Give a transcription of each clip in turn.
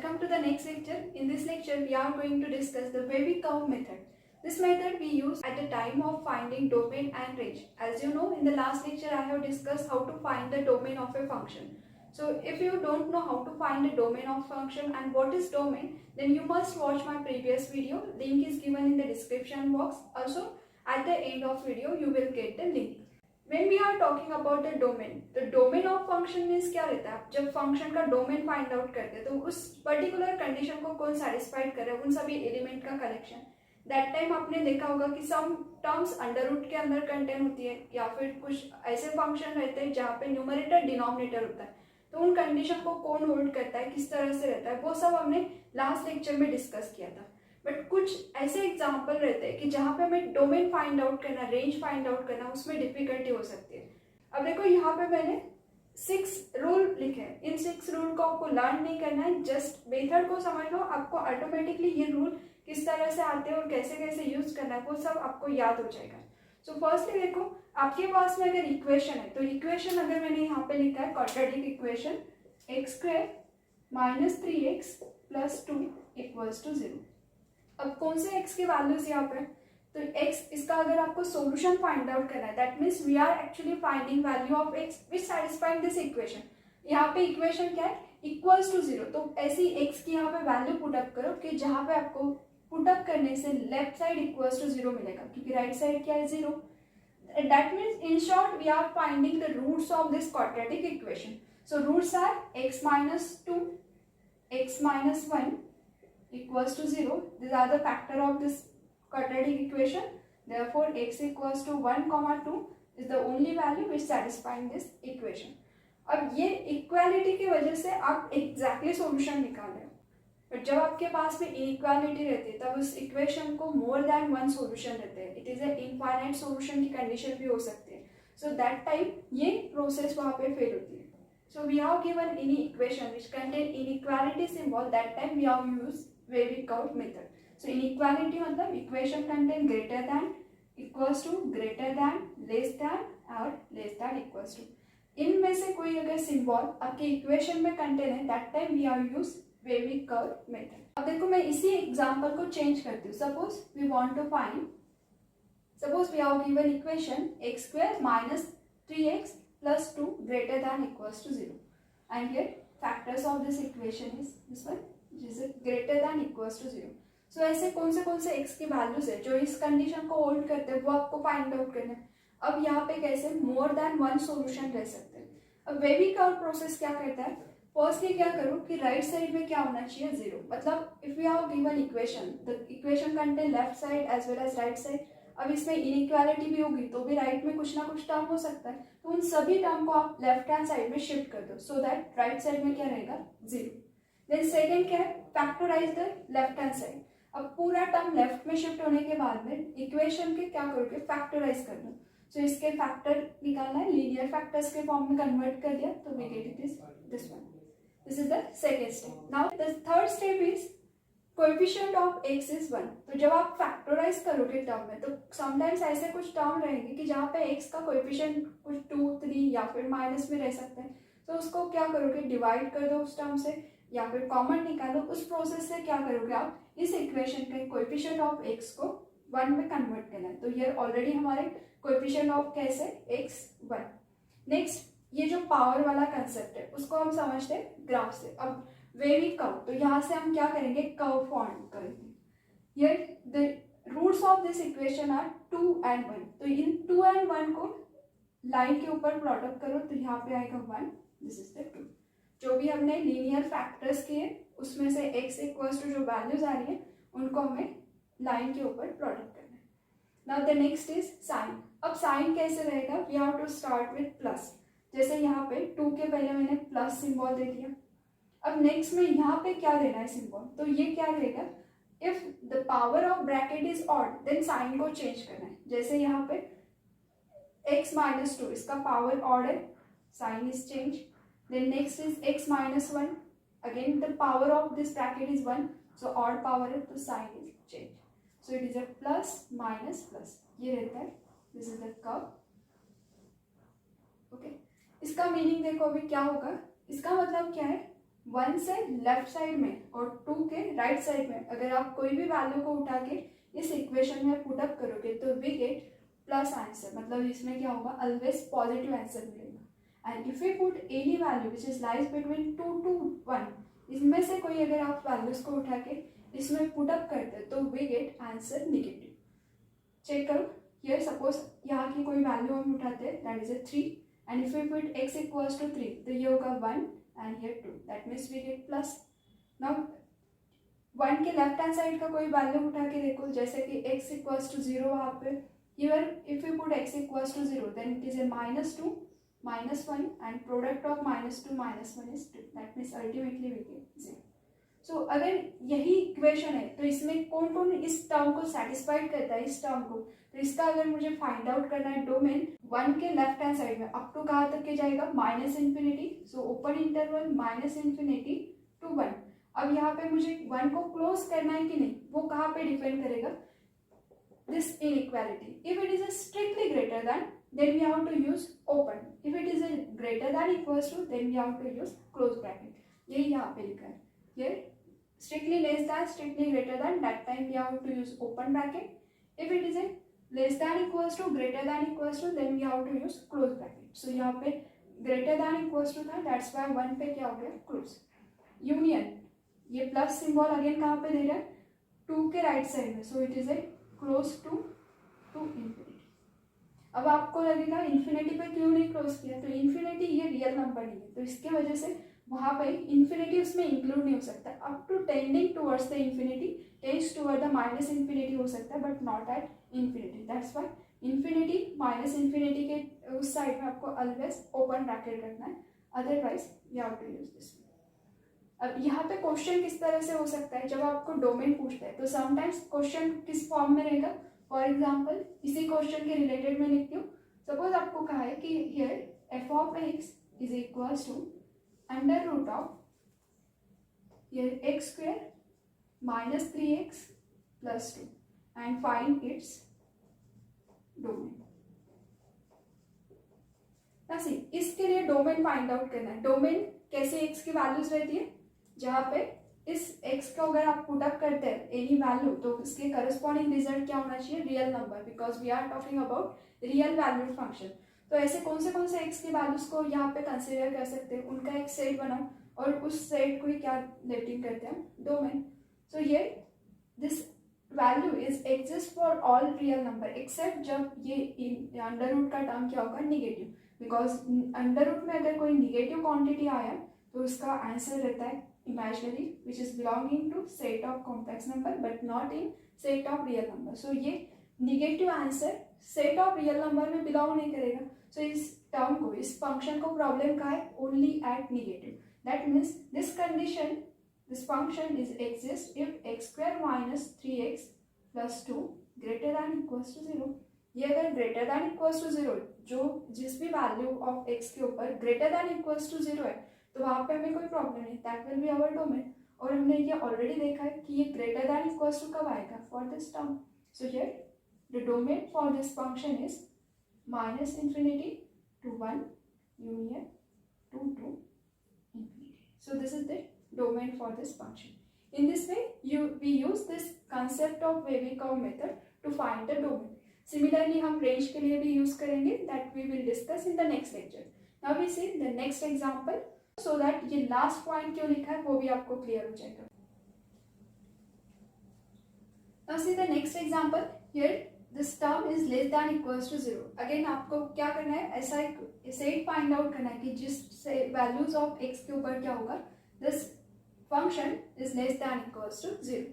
Welcome to the next lecture. In this lecture, we are going to discuss the wavy curve method. This method we use at the time of finding domain and range. As you know, in the last lecture, I have discussed how to find the domain of a function. So if you don't know how to find the domain of function and what is domain, then you must watch my previous video. Link is given in the description box. Also, at the end of video, you will get the link. When we are talking about the domain of function means क्या रहता है? जब function का domain find out करते हैं तो उस particular condition को कौन सेटिस्फाइड करे, उन सभी एलिमेंट का कलेक्शन. दैट टाइम आपने देखा होगा कि सम टर्म्स अंडर रूट के अंदर कंटेन होती है या फिर कुछ ऐसे फंक्शन रहते हैं जहाँ पे न्यूमरेटर डिनोमिनेटर होता है. तो उन कंडीशन को कौन होल्ड करता है, किस तरह से रहता है, वो सब हमने लास्ट लेक्चर में डिस्कस किया था. बट कुछ ऐसे एग्जाम्पल रहते हैं कि जहाँ पे हमें डोमेन फाइंड आउट करना, रेंज फाइंड आउट करना, उसमें डिफिकल्टी हो सकती है. अब देखो यहाँ पे मैंने 6 रूल लिखे हैं. इन 6 रूल को आपको लर्न नहीं करना है, जस्ट मेथड को समझ लो. आपको ऑटोमेटिकली ये रूल किस तरह से आते हैं और कैसे कैसे यूज करना है वो सब आपको याद हो जाएगा. सो फर्स्टली देखो, आपके पास में अगर इक्वेशन है तो इक्वेशन अगर मैंने यहाँ पे लिखा है क्वाड्रेटिक इक्वेशन x² - 3x + 2 = 0. अब कौन से x के वैल्यूज यहाँ पे, तो x इसका अगर आपको सॉल्यूशन फाइंड आउट करना है, that means we are actually finding value of x which satisfying this equation. यहाँ पे इक्वेशन क्या है, =0. तो ऐसी x की यहाँ पे वैल्यू पुट अप करो कि जहाँ पे आपको पुट अप करने से लेफ्ट साइड =0 मिलेगा, क्योंकि राइट साइड क्या है 0. That means in short we are finding the roots of this quadratic equation. So roots are x - 2, x - 1 = 0. These are the factor of this quadratic equation. Therefore, x = 1, 2 is the only value which satisfying this equation. अब ये equality की वजह से आप exactly solution निकाल रहे हो. But जब आपके पास में इनइक्वालिटी रहती है तब उस इक्वेशन को मोर देन वन सॉल्यूशन रहते हैं. It is A infinite solution की कंडीशन भी हो सकती है. सो दैट टाइम ये प्रोसेस वहाँ पे फेल होती है. So we have given any equation which contain inequality symbol, that time we have used wavy curve method. So inequality मतलब equation contain greater than, equals to, greater than, less than और less than equals to. इनमें से कोई अगर symbol आपके equation में contain है, that time we have used wavy curve method. अब देखो मैं इसी एग्जाम्पल को चेंज करती हूँ. Suppose we want to find, suppose we have given equation x² - 3x + 2 greater than equals to 0, and here factors of this equation is this one, which is greater than equals to 0. So ऐसे कौन से x की values है जो इस condition को hold करते हैं वो आपको फाइंड आउट करना है. अब यहाँ पे कैसे मोर देन वन सॉल्यूशन रह सकते हैं. अब वेवी कर्व प्रोसेस क्या करता है, फर्स्टली क्या करो कि राइट साइड में क्या होना चाहिए 0. मतलब if you have given equation, the equation contain left side as well as right side. अब इसमें इनइक्वालिटी भी होगी तो भी राइट में कुछ ना कुछ टर्म हो सकता है, तो उन सभी टर्म को आप लेफ्ट हैंड साइड में शिफ्ट कर दो, सो दैट राइट साइड में क्या रहेगा 0. देन सेकंड क्या है, factorize the left hand side. अब पूरा टर्म लेफ्ट में शिफ्ट होने के बाद में इक्वेशन के क्या करोगे, फैक्टराइज कर दो. सो इसके फैक्टर निकालना है, लीनियर फैक्टर्स के फॉर्म में कन्वर्ट कर दिया तो we get it is this one. This is the second step. Now the third step is coefficient of x is 1. तो जब आप फैक्टराइज करोगे टर्म में तो समटाइम्स ऐसे कुछ टर्म रहेंगे कि जहाँ पे x का कोएफिशिएंट कुछ 2, 3 या फिर माइनस में रह सकते हैं. तो उसको क्या करोगे, डिवाइड कर दो उस टर्म से या फिर कॉमन निकालो. उस प्रोसेस से क्या करोगे आप, इस इक्वेशन के कोएफिशिएंट ऑफ x को 1 में कन्वर्ट करना है. तो ये ऑलरेडी हमारे कोएफिशिएंट ऑफ कैसे x 1. नेक्स्ट ये जो पावर वाला कंसेप्ट है उसको हम समझते हैं ग्राफ से. अब वेवी कर्व, तो यहाँ से हम क्या करेंगे, कर्व फॉर्म करेंगे. Here the roots of this equation are 2 and 1. तो इन 2 and 1 को लाइन के ऊपर प्रोडक्ट करो तो यहाँ पे आएगा 1, दिस इज द 2. जो भी हमने लीनियर फैक्टर्स किए उसमें से x = जो वैल्यूज आ रही है उनको हमें लाइन के ऊपर प्रोडक्ट करना है. Now the next is sign. अब साइन कैसे रहेगा, we have to start with plus. जैसे यहाँ पे 2 के पहले मैंने प्लस सिंबल दे दिया. अब नेक्स्ट में यहाँ पे क्या देना है सिंबल, तो ये क्या रहेगा, if the power of bracket is odd then sign को चेंज करना है. जैसे यहाँ पे x - 2 इसका पावर ऑड है, sign is change. Then next is x - 1, again the power of this bracket is 1, so odd power है तो sign is change. So it is a plus minus plus, ये रहता है. This is the curve. Okay, इसका meaning देखो अभी क्या होगा. इसका मतलब क्या है, 1 से लेफ्ट साइड में और 2 के राइट साइड में अगर आप कोई भी वैल्यू को उठा के इस इक्वेशन में पुट अप करोगे तो वी गेट प्लस आंसर, मतलब इसमें क्या होगा, ऑलवेज पॉजिटिव आंसर मिलेगा। And if we put any value which is lies between 2 to 1, इसमें से कोई अगर आप वैल्यूज को उठा के इसमें पुट अप करते तो we get answer negative. Check करो, हियर सपोज यहाँ की कोई वैल्यू हम उठाते हैं that is a 3, and if we put x equals to 3 तो ये होगा 1 and here 2, that means we get plus. Now 1 के लेफ्ट हैंड साइड का कोई वैल्यू उठा के देखो, जैसे कि x इक्वल्स टू 0 वहाँ पे, here if we put x equals to 0 then it is a -2 -1 and product of -2 -1 is 2, that means ultimately we get 0. So अगर यही इक्वेशन है तो इसमें कौन कौन इस टर्म को सेटिस्फाइड करता है, इस टर्म को, तो इसका अगर मुझे फाइंड आउट करना है डोमेन 1 के लेफ्ट हैंड साइड में अप टू कहाँ तक के जाएगा, -∞, सो ओपन इंटरवल -∞ to 1। अब यहाँ पे मुझे 1 को क्लोज करना है कि नहीं, वो कहाँ पे डिपेंड करेगा, this inequality. If it is a strictly greater than, then we have to use open. If it is a greater than equals to, then we have to use close bracket. यही यहाँ पे लिखा है, here strictly less than, strictly greater than, that time we have to use open bracket. If it is a less than equals to, greater than equals to, then we have to use close bracket. So यहाँ पे greater than equals to था, that's why 1 पे क्या हो गया, close. Union, ये plus symbol again कहाँ पे दे रहा है, 2 के राइट साइड में, so it is a close to infinity. अब आपको लगेगा इन्फिनिटी पे क्यों नहीं क्लोज किया, तो इन्फिनिटी ये रियल नंबर नहीं है, तो इसके वजह से वहाँ पे इन्फिनिटी उसमें इंक्लूड नहीं हो सकता। Up to tending towards the infinity, tends toward the -∞ हो सकता है, but not at infinity. That's why infinity -∞ के उस साइड में आपको ऑलवेज ओपन ब्रैकेट रखना है, otherwise you have to use this. अब यहाँ पे क्वेश्चन किस तरह से हो सकता है, जब आपको डोमेन पूछता है तो समटाइम्स क्वेश्चन किस फॉर्म में रहेगा। फॉर एग्जांपल इसी क्वेश्चन के रिलेटेड मैं लिखती हूँ, सपोज आपको कहा है कि here f of x is equals to under root of here x square -3x + 2 and find its domain. इसके लिए डोमेन फाइंड आउट करना है। डोमेन कैसे x की वैल्यूज रहती है, जहाँ पे इस x को अगर आप पुट अप करते हैं एनी वैल्यू तो उसके करस्पॉन्डिंग रिजल्ट क्या होना चाहिए, real number, because we are talking about real valued function. तो ऐसे कौन से x की वैल्यूज को यहाँ पे कंसिडर कर सकते हैं, उनका एक सेट बनाओ और उस सेट को ही क्या लेटिंग करते हैं, डोमेन। सो ये this value is exist for all real number except जब ये अंडर रूट का टर्म क्या होगा, निगेटिव, बिकॉज अंडर रूट में अगर कोई निगेटिव क्वांटिटी आया तो उसका आंसर रहता है imaginary which is belonging to set of complex number but not in set of real number. So ये negative answer set of real number में belong नहीं करेगा। So इस term को, इस function को problem का है only at negative. That means this condition, this function is exist if x square minus 3x plus 2 greater than equals to 0. ये अगर greater than equals to 0, जो जिस भी value of x के ऊपर greater than equals to 0 है तो वहाँ पे हमें कोई प्रॉब्लम नहीं, that will be our domain. और हमने ये ऑलरेडी देखा है कि ये ग्रेटर दैन इक्वल्स टू कब आएगा, for this term. So here the domain for this function is -∞ to 1 union 2 to infinity. So this is the domain for this function. In this way we use this concept of wavy curve method to find the domain. Similarly हम range के लिए भी use करेंगे, that we will discuss in the next lecture. Now we see the next example, so that ये last point क्यों लिखा है वो भी आपको क्लियर हो जाएगा। Now see the next example, here this term is less than equals to 0. Again आपको क्या करना है, ऐसा एक सेट फाइंड आउट करना है कि जिस से वैल्यूज ऑफ x के ऊपर क्या होगा, this function is less than equals to 0.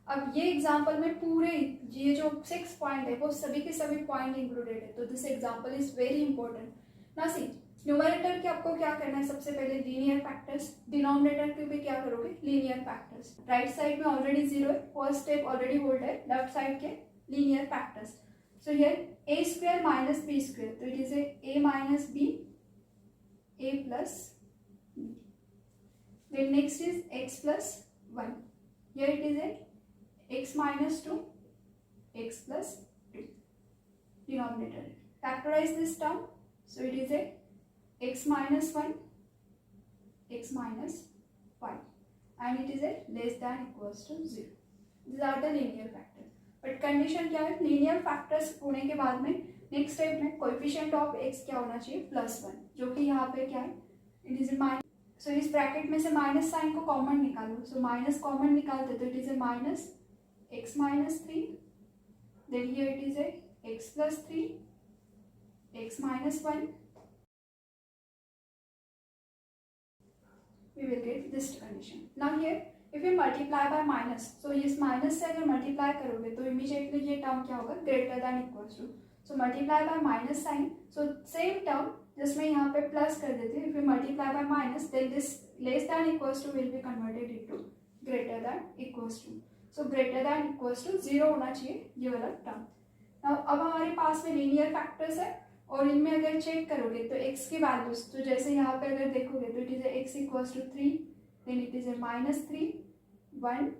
अब ये एग्जाम्पल में पूरे ये जो 6 पॉइंट है वो सभी के सभी पॉइंट इंक्लूडेड है, तो this example is very important. ना सी न्यूमरेटर के आपको क्या करना है, सबसे पहले लीनियर फैक्टर्स, डिनोमिनेटर के भी क्या करोगे, लीनियर फैक्टर्स। राइट साइड में ऑलरेडी 0 है, फर्स्ट स्टेप ऑलरेडी होल्ड है, लेफ्ट साइड के linear factors. So here a square minus b square, तो it is a minus b a plus b। Then next is x plus 1, here it is x minus 2 x plus 2 denominator. Factorize this term, so it is a x minus 1 x minus and it is a less than equals to 0. These are the linear factor. But condition क्या है, linear factors होने के बाद में next step में coefficient of x क्या होना चाहिए, +1, जो कि यहाँ पे क्या है, इट इज ए माइनस. सो इस ब्रैकेट में से माइनस साइन को कॉमन निकालो. सो माइनस कॉमन निकालते तो it is A minus x minus 3, then here it is a x plus 3, x minus 1. We will get this condition. Now here if we multiply by minus, so इस minus से अगर multiply करोगे तो immediately ये term क्या होगा, greater than equals to. So multiply by minus sign, so same term जिसमें यहाँ पे प्लस कर देते हैं. If we multiply by minus then this less than equals to will be converted into greater than equals to. So greater than equals to 0 होना चाहिए ये वाला टर्म. अब हमारे पास में लीनियर फैक्टर्स है और इनमें अगर चेक करोगे तो x की वैल्यूज, तो जैसे यहाँ पे अगर देखोगे तो it is x equals to 3, then it is a -3, 1,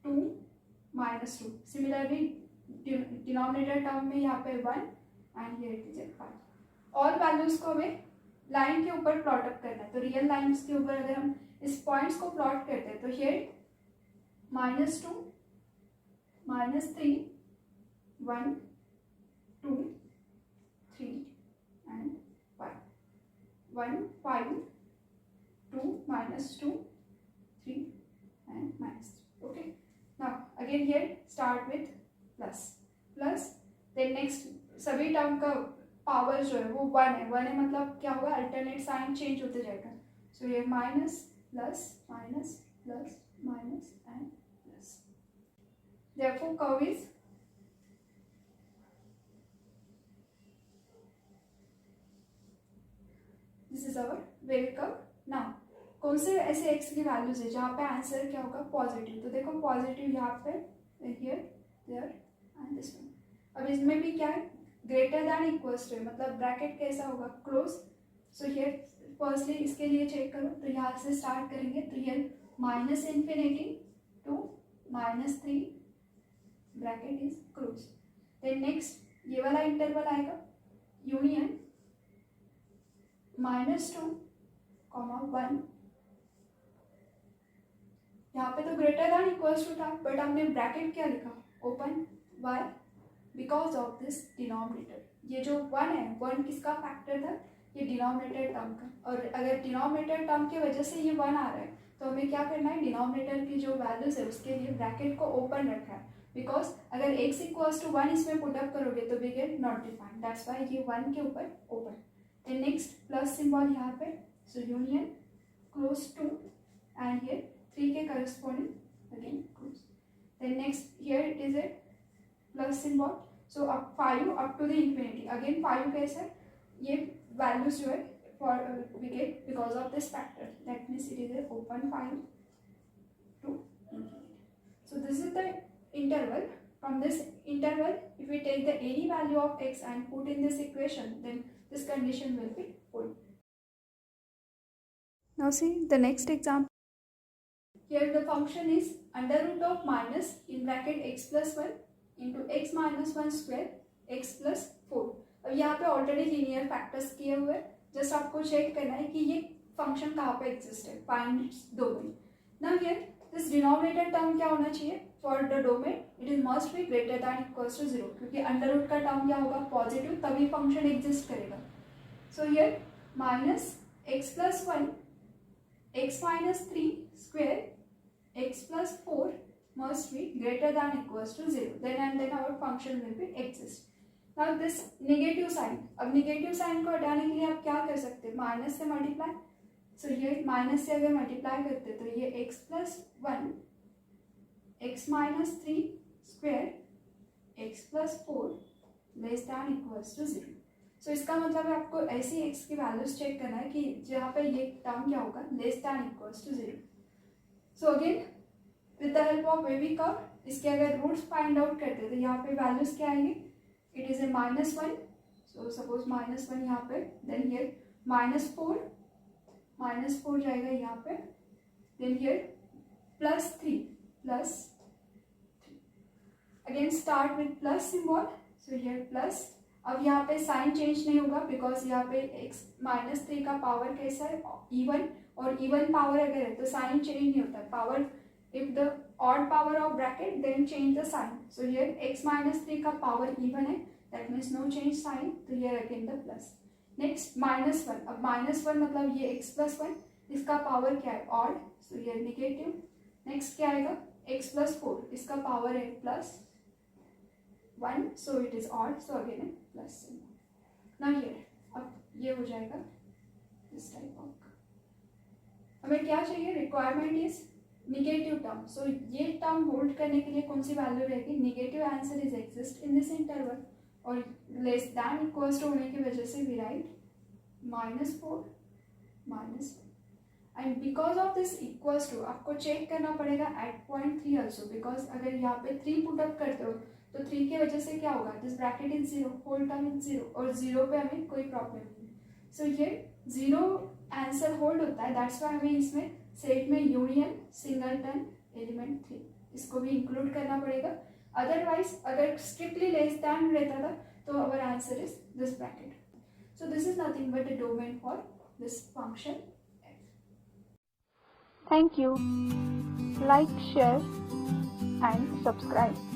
2, -2. Similarly denominator term में यहाँ पे 1 and here it is a 5. All values को हमें लाइन के ऊपर प्लॉट अप करना है. तो रियल लाइन्स के ऊपर अगर हम इस पॉइंट्स को प्लॉट करते हैं तो here -2, -3, 1, 2, 3 and 5. 1, 5, 2, -2, 3 and -3. Okay. Now again here start with plus. Then next सभी टर्म का पावर जो है वो 1 है. 1 है मतलब क्या होगा, अल्टरनेट साइन चेंज होते जाएगा. सो ये minus plus minus plus minus and plus. Therefore curve is this is our wave curve. Now कौन से ऐसे x की वैल्यूज है जहाँ पे आंसर क्या होगा, पॉजिटिव. तो देखो पॉजिटिव यहाँ पे, here, there and this one. अब इसमें भी क्या है, ग्रेटर दैन इक्वल्स टू, मतलब ब्रैकेट कैसा होगा, क्लोज. सो हियर फर्स्टली इसके लिए चेक करो. तो यहाँ से स्टार्ट करेंगे. तो here -∞ to -3 bracket is close. Then next ये वाला इंटरवल आएगा, यूनियन -2, -1. यहाँ पे तो ग्रेटर दैन इक्वल्स टू था बट हमने ब्रैकेट क्या लिखा, open. Why, because of this denominator. ये जो 1 है, 1 किसका फैक्टर था, ये डिनोमिनेटर टर्म का. और अगर डिनोमिनेटर टर्म की वजह से ये 1 आ रहा है तो हमें क्या करना है, डिनोमिनेटर की जो वैल्यूज है उसके लिए ब्रैकेट को ओपन रखा है. बिकॉज अगर x इक्वल्स टू 1 इसमें पुटअप करोगे तो we get not defined. That's why ये 1 के ऊपर open. Then next plus symbol यहाँ पे. So union close to and here 3 के corresponding again close. Then next here it is a plus symbol. So अब 5 up to the infinity. Again 5 कैसे, ये values जो है for we get because of this factor. That means it is a open 5 to infinity. So this is the interval. From this interval, if we take the any value of x and put in this equation, then this condition will be full. Now see the next example. Here the function is under root of minus in bracket x plus 1 into x minus 1 square x plus 4. अब यहाँ पे already linear factors किए हुए हैं. Just आपको check करना है कि ये फंक्शन कहाँ पे एग्जिस्ट है. Find its domain. Now here this denominator term क्या होना चाहिए for the domain, it is must be greater than equals to 0. क्योंकि अंडर रूट का टर्म क्या होगा, पॉजिटिव, तभी फंक्शन एग्जिस्ट करेगा. So here minus x plus 1 x minus 3 square x plus 4 must be greater than equals to 0. Then and then our function will be exist. Now this negative sign, अब negative sign को हटाने के लिए आप क्या कर सकते हैं, माइनस से मल्टीप्लाई. सो ये माइनस से अगर मल्टीप्लाई करते तो ये x plus 1 x minus 3 square x plus 4 less than equals to 0. So इसका मतलब है आपको ऐसी एक्स की वैल्यूज चेक करना है कि जहाँ पे ये टर्म क्या होगा, less than equals to 0. So again with the help of wavy curve इसके अगर रूट्स फाइंड आउट करते तो यहाँ पे वैल्यूज क्या आएंगे, it is a -1. So suppose -1 यहाँ पे. देन हियर -4 जाएगा यहाँ पे. Then here +3 again start with plus symbol. So here plus अब यहाँ पे साइन चेंज नहीं होगा बिकॉज यहाँ पे x -3 का पावर कैसा है इवन, और इवन पावर अगर है तो साइन चेंज नहीं होता power. If the odd power of bracket then change the sign. So here x -3 का पावर इवन है, that means no change sign. तो here again the plus. Next -1. अब -1 मतलब ये x + 1, इसका पावर क्या है odd, so here negative. Next क्या आएगा x + 4, इसका पावर है +1, सो it is odd, so again है प्लस. नाउ हियर अब ये हो जाएगा दिस टाइप ऑफ. हमें क्या चाहिए, रिक्वायरमेंट इज निगेटिव टर्म. सो ये टर्म होल्ड करने के लिए कौन सी वैल्यू रहेगी, negative answer is exist in this interval, और लेस दैन इक्वल्स टू होने की वजह से we write -4 -1. And because of this equals to आपको चेक करना पड़ेगा एट पॉइंट 3 ऑल्सो, बिकॉज अगर यहाँ पे 3 पुट अप करते हो तो 3 की वजह से क्या होगा, this bracket is 0, whole term is 0, और 0 पे हमें कोई प्रॉब्लम नहीं. सो ये 0 आंसर होल्ड होता है, दैट्स वाई हमें इसमें सेट में यूनियन सिंगलटन एलिमेंट 3 इसको भी इंक्लूड करना पड़ेगा. अदरवाइज अगर स्ट्रिक्टली लेस दैन रहता था तो our answer is this bracket. So this is nothing but a domain for this function f. Thank you. Like, share and subscribe.